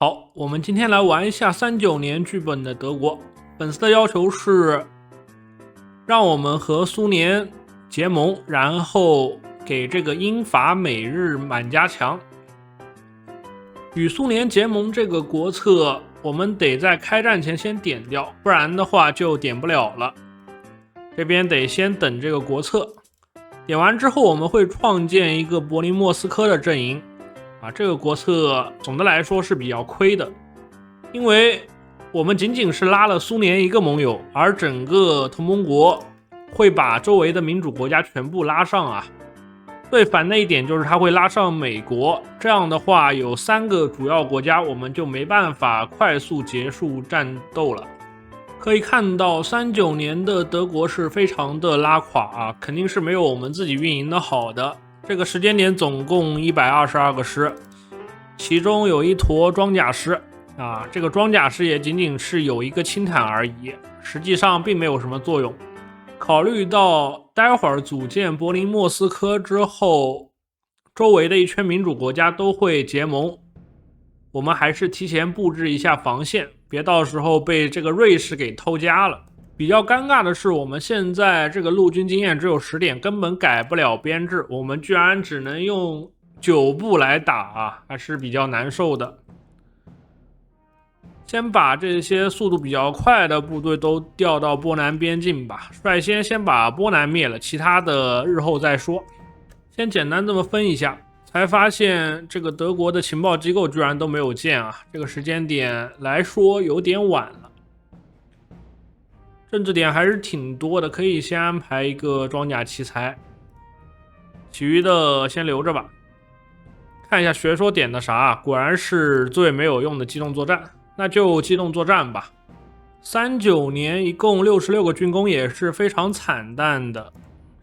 好，我们今天来玩一下39年剧本的德国。本次的要求是让我们和苏联结盟，然后给这个英法美日满加强。与苏联结盟这个国策，我们得在开战前先点掉，不然的话就点不了了。这边得先等这个国策，点完之后我们会创建一个柏林莫斯科的阵营。这个国策总的来说是比较亏的，因为我们仅仅是拉了苏联一个盟友，而整个同盟国会把周围的民主国家全部拉上啊。最烦的一点就是它会拉上美国，这样的话有3个主要国家，我们就没办法快速结束战斗了。可以看到39年的德国是非常的拉垮啊，肯定是没有我们自己运营的好的。这个时间点总共122个师，其中有一坨装甲师这个装甲师也仅仅是有一个轻坦而已，实际上并没有什么作用。考虑到待会儿组建柏林莫斯科之后，周围的一圈民主国家都会结盟，我们还是提前布置一下防线，别到时候被这个瑞士给偷家了。比较尴尬的是，我们现在这个陆军经验只有10点，根本改不了编制，我们居然只能用9步来打还是比较难受的。先把这些速度比较快的部队都调到波兰边境吧，率先把波兰灭了，其他的日后再说。先简单这么分一下，才发现这个德国的情报机构居然都没有建这个时间点来说有点晚了。政治点还是挺多的，可以先安排一个装甲奇才，其余的先留着吧。看一下学说点的啥，果然是最没有用的机动作战，那就机动作战吧。39年一共66个军工也是非常惨淡的，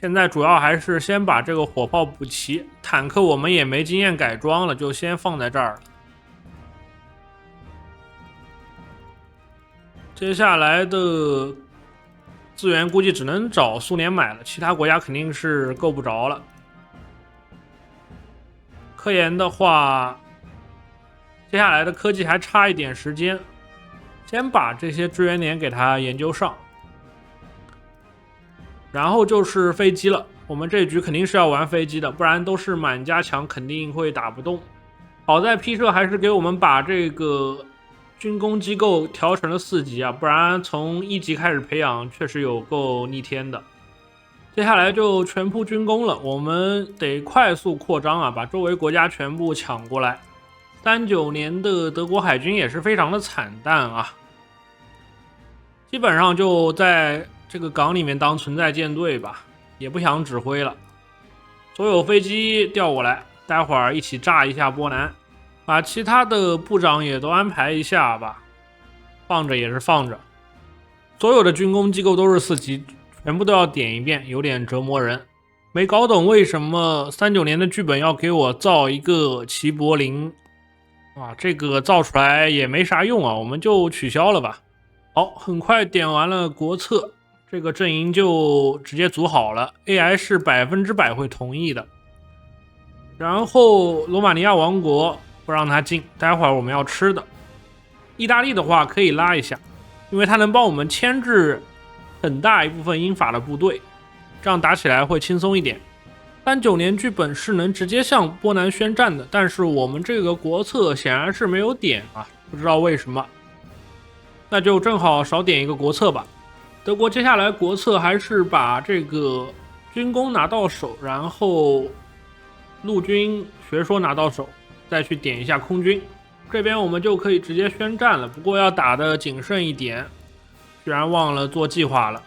现在主要还是先把这个火炮补齐，坦克我们也没经验改装了，就先放在这儿了。接下来的资源估计只能找苏联买了，其他国家肯定是够不着了。科研的话，接下来的科技还差一点时间，先把这些支援点给它研究上。然后就是飞机了，我们这局肯定是要玩飞机的，不然都是满加强，肯定会打不动。好在 P 社还是给我们把这个军工机构调成了4级不然从1级开始培养确实有够逆天的。接下来就全铺军工了，我们得快速扩张把周围国家全部抢过来。39年的德国海军也是非常的惨淡基本上就在这个港里面当存在舰队吧，也不想指挥了。所有飞机调过来，待会儿一起炸一下波兰。把其他的部长也都安排一下吧，放着也是放着。所有的军工机构都是4级，全部都要点一遍，有点折磨人。没搞懂为什么39年的剧本要给我造一个齐柏林这个造出来也没啥用我们就取消了吧。好，很快点完了国策，这个阵营就直接组好了， AI 是100%会同意的。然后罗马尼亚王国不让他进，待会儿我们要吃的。意大利的话可以拉一下，因为它能帮我们牵制很大一部分英法的部队，这样打起来会轻松一点。39年剧本是能直接向波兰宣战的，但是我们这个国策显然是没有点不知道为什么。那就正好少点一个国策吧。德国接下来国策还是把这个军工拿到手，然后陆军学说拿到手，再去点一下空军，这边我们就可以直接宣战了。不过要打得谨慎一点，居然忘了做计划了。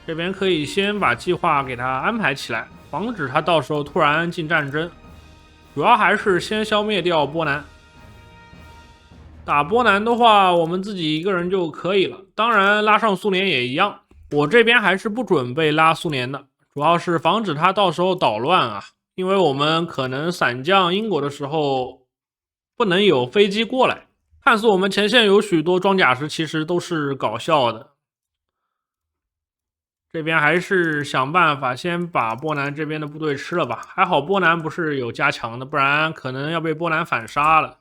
这边可以先把计划给他安排起来，防止他到时候突然进战争。主要还是先消灭掉波兰。打波兰的话，我们自己一个人就可以了，当然拉上苏联也一样。我这边还是不准备拉苏联的，主要是防止他到时候捣乱因为我们可能散将英国的时候不能有飞机过来。看似我们前线有许多装甲师，其实都是搞笑的。这边还是想办法先把波兰这边的部队吃了吧，还好波兰不是有加强的，不然可能要被波兰反杀了。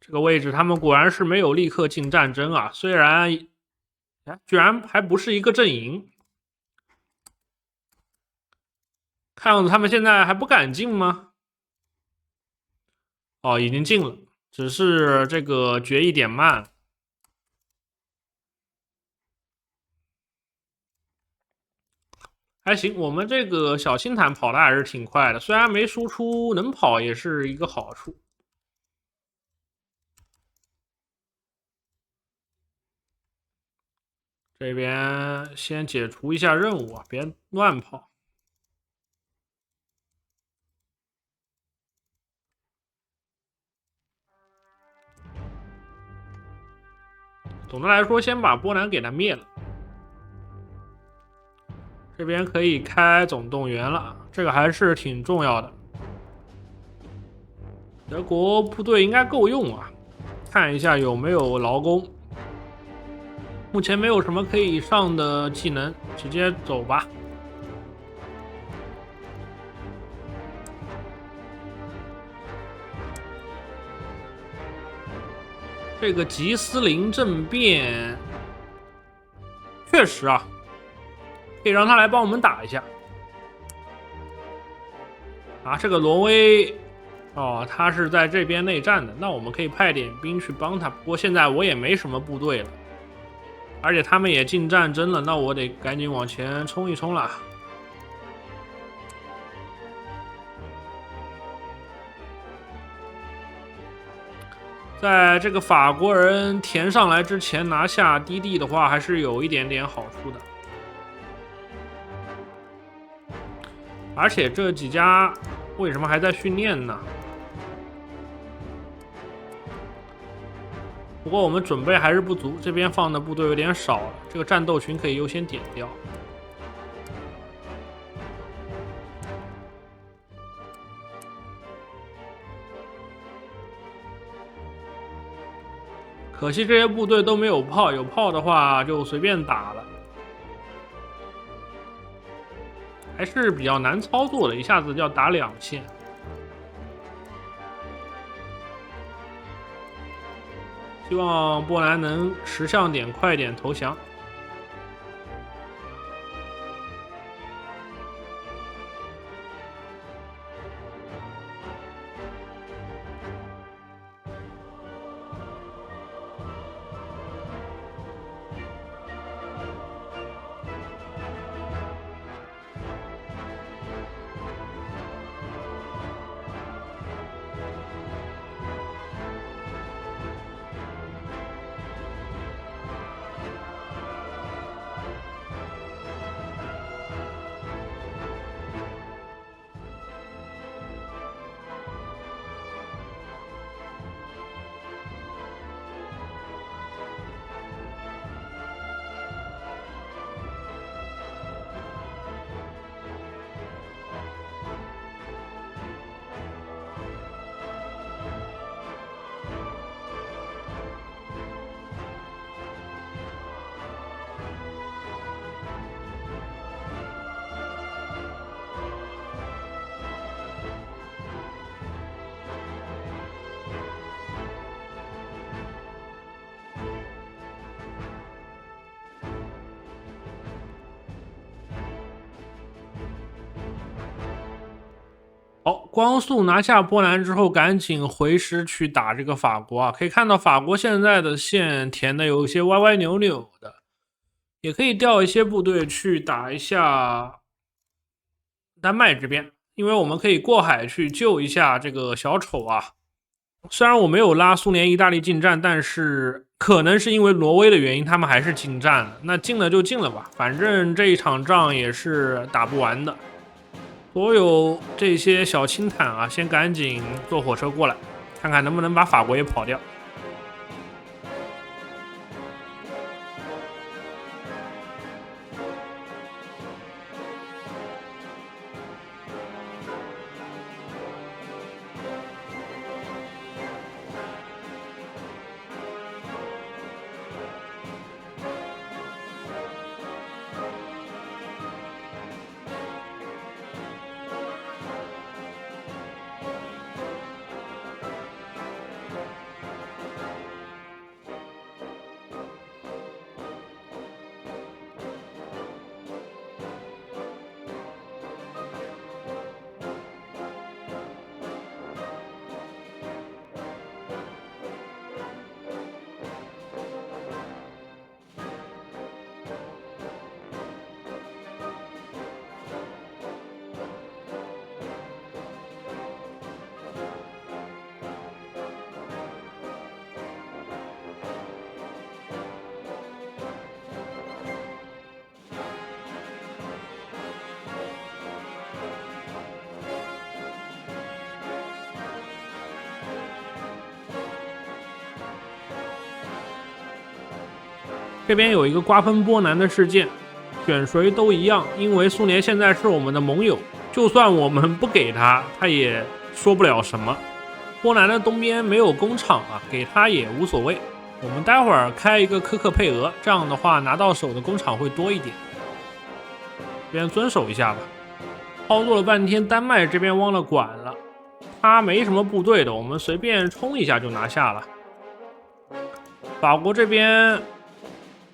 这个位置他们果然是没有立刻进战争啊，虽然居然还不是一个阵营，看样子他们现在还不敢进吗？哦，已经进了，只是这个决一点慢。还行，我们这个小青坦跑的还是挺快的，虽然没输出，能跑也是一个好处。这边先解除一下任务啊，别乱跑。总的来说，先把波兰给他灭了。这边可以开总动员了，这个还是挺重要的。德国部队应该够用啊，看一下有没有劳工。目前没有什么可以上的技能，直接走吧。这个吉斯林政变，确实啊，可以让他来帮我们打一下。啊，这个挪威，哦，他是在这边内战的，那我们可以派点兵去帮他。不过现在我也没什么部队了，而且他们也进战争了，那我得赶紧往前冲一冲了。在这个法国人填上来之前拿下低地的话，还是有一点点好处的。而且这几家为什么还在训练呢？不过我们准备还是不足，这边放的部队有点少了，这个战斗群可以优先点掉。可惜这些部队都没有炮，有炮的话就随便打了，还是比较难操作的，一下子就要打2线。希望波兰能识相点，快点投降。好，光速拿下波兰之后，赶紧回师去打这个法国啊！可以看到法国现在的线填的有一些歪歪扭扭的，也可以调一些部队去打一下丹麦这边，因为我们可以过海去救一下这个小丑啊。虽然我没有拉苏联、意大利进战，但是可能是因为挪威的原因，他们还是进战了。那进了就进了吧，反正这一场仗也是打不完的。所有这些小轻坦啊，先赶紧坐火车过来，看看能不能把法国也跑掉。这边有一个瓜分波兰的事件，选谁都一样，因为苏联现在是我们的盟友，就算我们不给他，他也说不了什么。波兰的东边没有工厂啊，给他也无所谓。我们待会儿开一个科克配额，这样的话拿到手的工厂会多一点。这边遵守一下吧。操作了半天，丹麦这边忘了管了，他没什么部队的，我们随便冲一下就拿下了。法国这边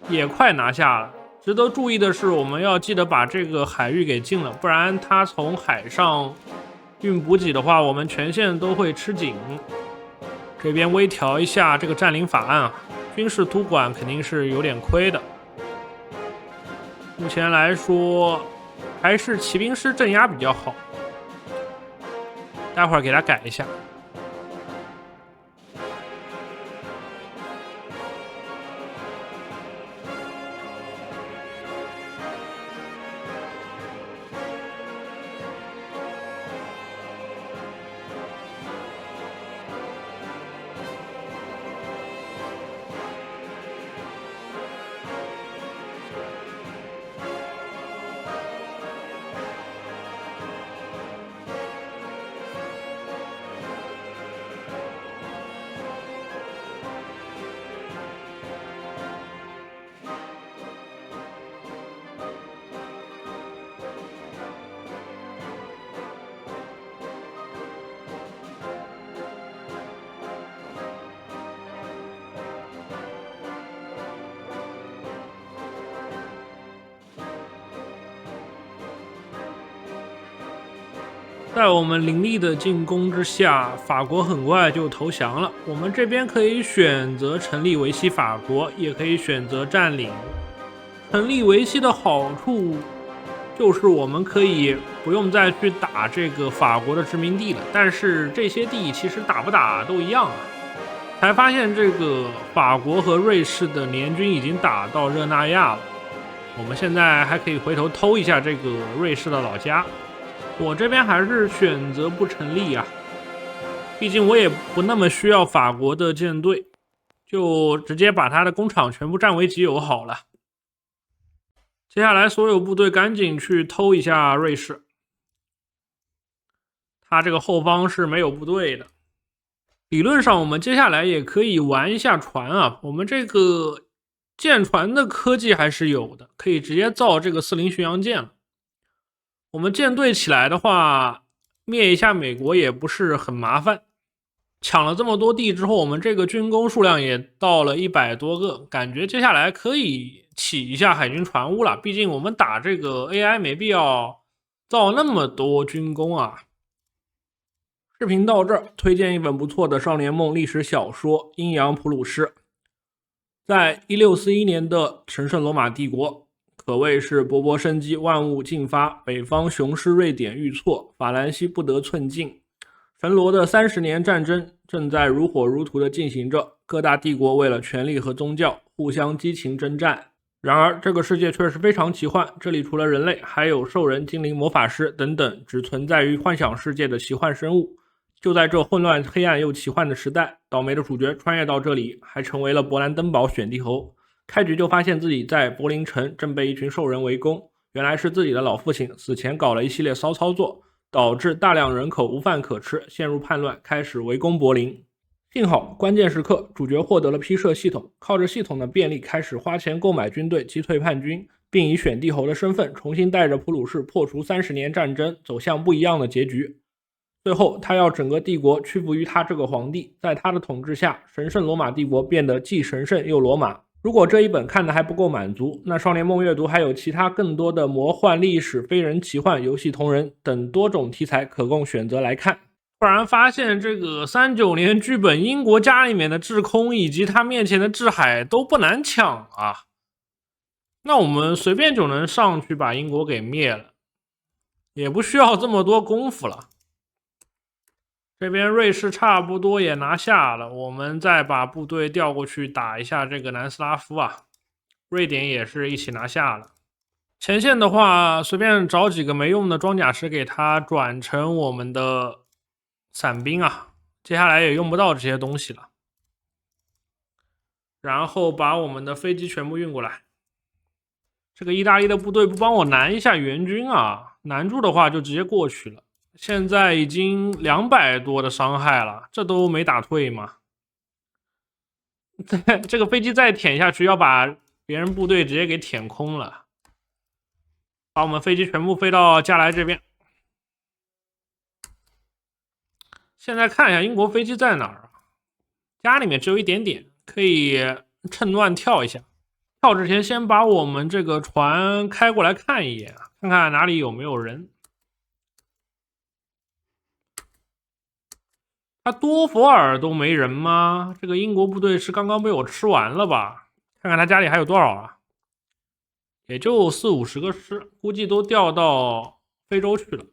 也快拿下了。值得注意的是，我们要记得把这个海域给禁了，不然他从海上运补给的话，我们全线都会吃紧。这边微调一下这个占领法案啊，军事督管肯定是有点亏的。目前来说，还是骑兵师镇压比较好，待会儿给他改一下。在我们凌厉的进攻之下，法国很快就投降了。我们这边可以选择成立维系法国，也可以选择占领。成立维系的好处就是我们可以不用再去打这个法国的殖民地了，但是这些地其实打不打都一样啊。才发现这个法国和瑞士的联军已经打到热那亚了，我们现在还可以回头偷一下这个瑞士的老家。我这边还是选择不成立啊，毕竟我也不那么需要法国的舰队，就直接把他的工厂全部占为己有好了。接下来所有部队赶紧去偷一下瑞士，他这个后方是没有部队的。理论上我们接下来也可以玩一下船啊，我们这个舰船的科技还是有的，可以直接造这个40巡洋舰了。我们舰队起来的话，灭一下美国也不是很麻烦。抢了这么多地之后，我们这个军工数量也到了100多个，感觉接下来可以起一下海军船坞了。毕竟我们打这个 AI 没必要造那么多军工啊。视频到这儿，推荐一本不错的少年梦历史小说《阴阳普鲁士》。在1641年的神圣罗马帝国可谓是勃勃生机，万物进发，北方雄狮瑞典遇挫，法兰西不得寸进。神罗的30年战争正在如火如荼地进行着，各大帝国为了权力和宗教互相激情征战。然而这个世界却是非常奇幻，这里除了人类，还有兽人、精灵、魔法师等等只存在于幻想世界的奇幻生物。就在这混乱、黑暗又奇幻的时代，倒霉的主角穿越到这里，还成为了勃兰登堡选帝侯。开局就发现自己在柏林城正被一群兽人围攻，原来是自己的老父亲死前搞了一系列骚操作，导致大量人口无饭可吃，陷入叛乱，开始围攻柏林。幸好关键时刻主角获得了批射系统，靠着系统的便利开始花钱购买军队，击退叛军，并以选帝侯的身份重新带着普鲁士破除30年战争，走向不一样的结局。最后他要整个帝国屈服于他这个皇帝，在他的统治下，神圣罗马帝国变得既神圣又罗马。如果这一本看的还不够满足，那少年梦阅读还有其他更多的魔幻、历史、非人奇幻、游戏同人等多种题材可供选择来看。突然发现这个39年剧本英国家里面的制空以及他面前的制海都不难抢啊，那我们随便就能上去把英国给灭了，也不需要这么多功夫了。这边瑞士差不多也拿下了，我们再把部队调过去打一下这个南斯拉夫啊。瑞典也是一起拿下了。前线的话，随便找几个没用的装甲师给他转成我们的伞兵啊，接下来也用不到这些东西了。然后把我们的飞机全部运过来。这个意大利的部队不帮我拦一下援军啊，拦住的话就直接过去了。现在已经200多的伤害了，这都没打退吗？这个飞机再舔下去，要把别人部队直接给舔空了。把我们飞机全部飞到加莱这边。现在看一下英国飞机在哪儿，家里面只有一点点，可以趁乱跳一下。跳之前先把我们这个船开过来看一眼，看看哪里有没有人。他多佛尔都没人吗？这个英国部队是刚刚被我吃完了吧？看看他家里还有多少啊？也就40-50个师，估计都调到非洲去了。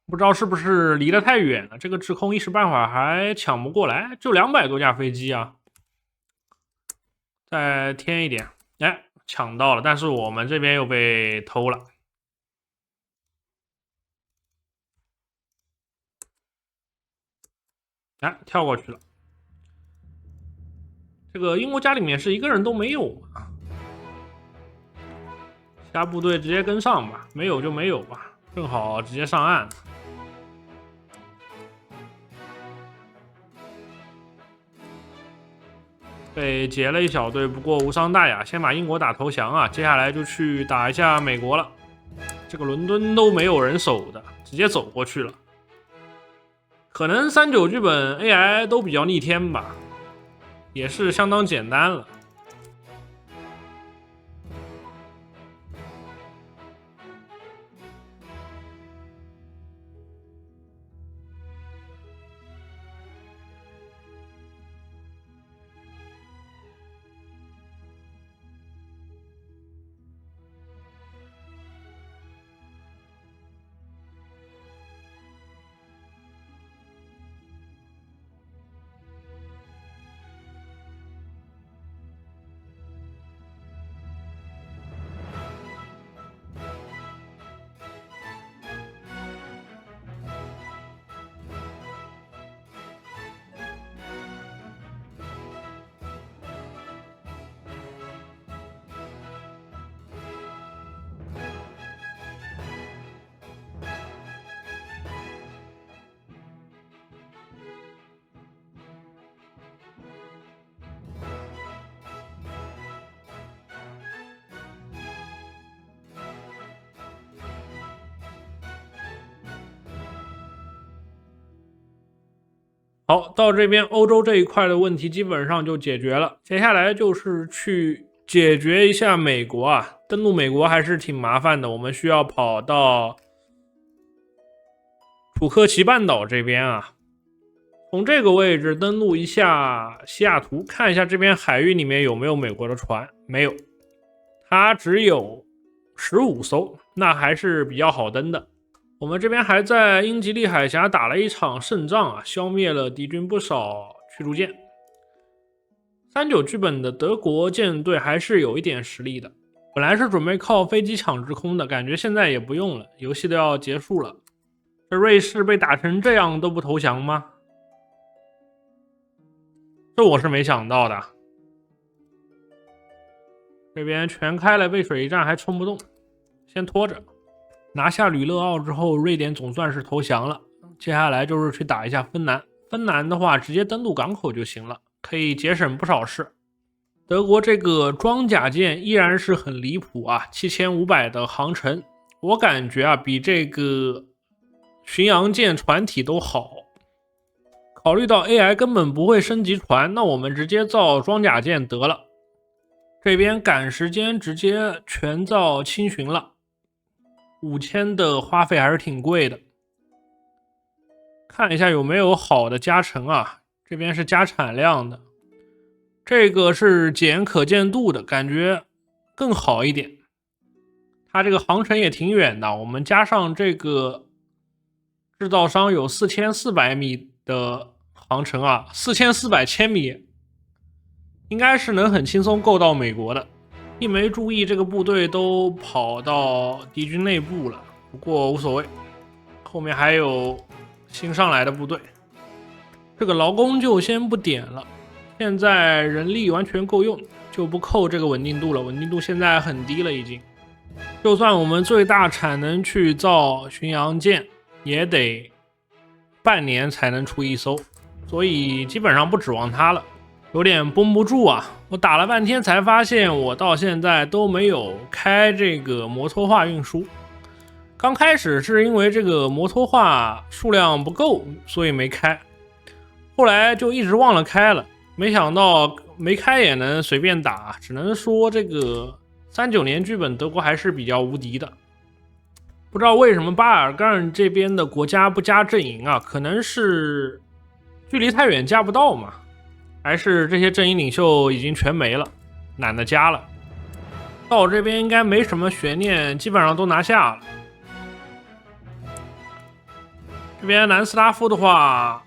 不知道是不是离得太远了，这个制空一时半会儿还抢不过来，就200多架飞机啊！再添一点，哎，抢到了，但是我们这边又被偷了。哎，跳过去了。这个英国家里面是一个人都没有啊，其他部队直接跟上吧，没有就没有吧，正好直接上岸。被劫了一小队，不过无伤大雅，先把英国打投降啊，接下来就去打一下美国了。这个伦敦都没有人守的，直接走过去了。可能39剧本 AI 都比较逆天吧，也是相当简单了。好，到这边欧洲这一块的问题基本上就解决了，接下来就是去解决一下美国啊。登陆美国还是挺麻烦的，我们需要跑到土克奇半岛这边啊，从这个位置登陆一下西雅图，看一下这边海域里面有没有美国的船，没有，它只有15艘，那还是比较好登的。我们这边还在英吉利海峡打了一场胜仗啊，消灭了敌军不少驱逐舰。39剧本的德国舰队还是有一点实力的，本来是准备靠飞机抢制空的，感觉现在也不用了，游戏都要结束了。这瑞士被打成这样都不投降吗？这我是没想到的。这边全开了背水一战还冲不动，先拖着。拿下吕勒奥之后，瑞典总算是投降了。接下来就是去打一下芬兰，芬兰的话直接登陆港口就行了，可以节省不少事。德国这个装甲舰依然是很离谱啊，7500的航程，我感觉啊比这个巡洋舰船体都好。考虑到 AI 根本不会升级船，那我们直接造装甲舰得了。这边赶时间直接全造轻巡了。5000的花费还是挺贵的，看一下有没有好的加成啊？这边是加产量的，这个是减可见度的，感觉更好一点。它这个航程也挺远的，我们加上这个制造商有4400米的航程啊，4400千米，应该是能很轻松够到美国的。一没注意，这个部队都跑到敌军内部了，不过无所谓，后面还有新上来的部队。这个劳工就先不点了，现在人力完全够用，就不扣这个稳定度了，稳定度现在很低了已经。就算我们最大产能去造巡洋舰，也得半年才能出一艘，所以基本上不指望它了，有点绷不住啊！我打了半天才发现，我到现在都没有开这个摩托化运输。刚开始是因为这个摩托化数量不够，所以没开，后来就一直忘了开了。没想到没开也能随便打，只能说这个39年剧本德国还是比较无敌的。不知道为什么巴尔干这边的国家不加阵营啊？可能是距离太远加不到嘛，还是这些阵营领袖已经全没了，懒得加了。到我这边应该没什么悬念，基本上都拿下了。这边南斯拉夫的话，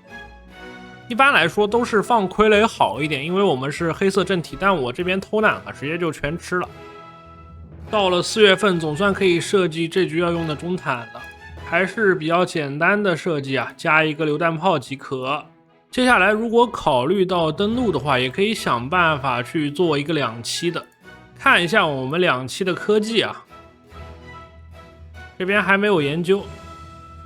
一般来说都是放傀儡好一点，因为我们是黑色正体，但我这边偷懒了，直接就全吃了。到了4月份，总算可以设计这局要用的中坦了，还是比较简单的设计啊，加一个榴弹炮即可。接下来如果考虑到登陆的话，也可以想办法去做一个2期的，看一下我们2期的科技啊，这边还没有研究。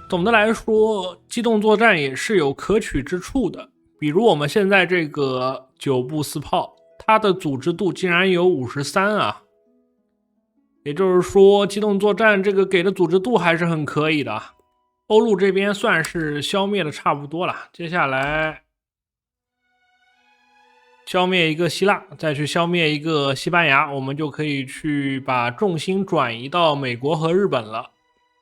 总的来说，机动作战也是有可取之处的，比如我们现在这个9步4炮，它的组织度竟然有53啊，也就是说机动作战这个给的组织度还是很可以的。欧陆这边算是消灭的差不多了，接下来消灭一个希腊，再去消灭一个西班牙，我们就可以去把重心转移到美国和日本了。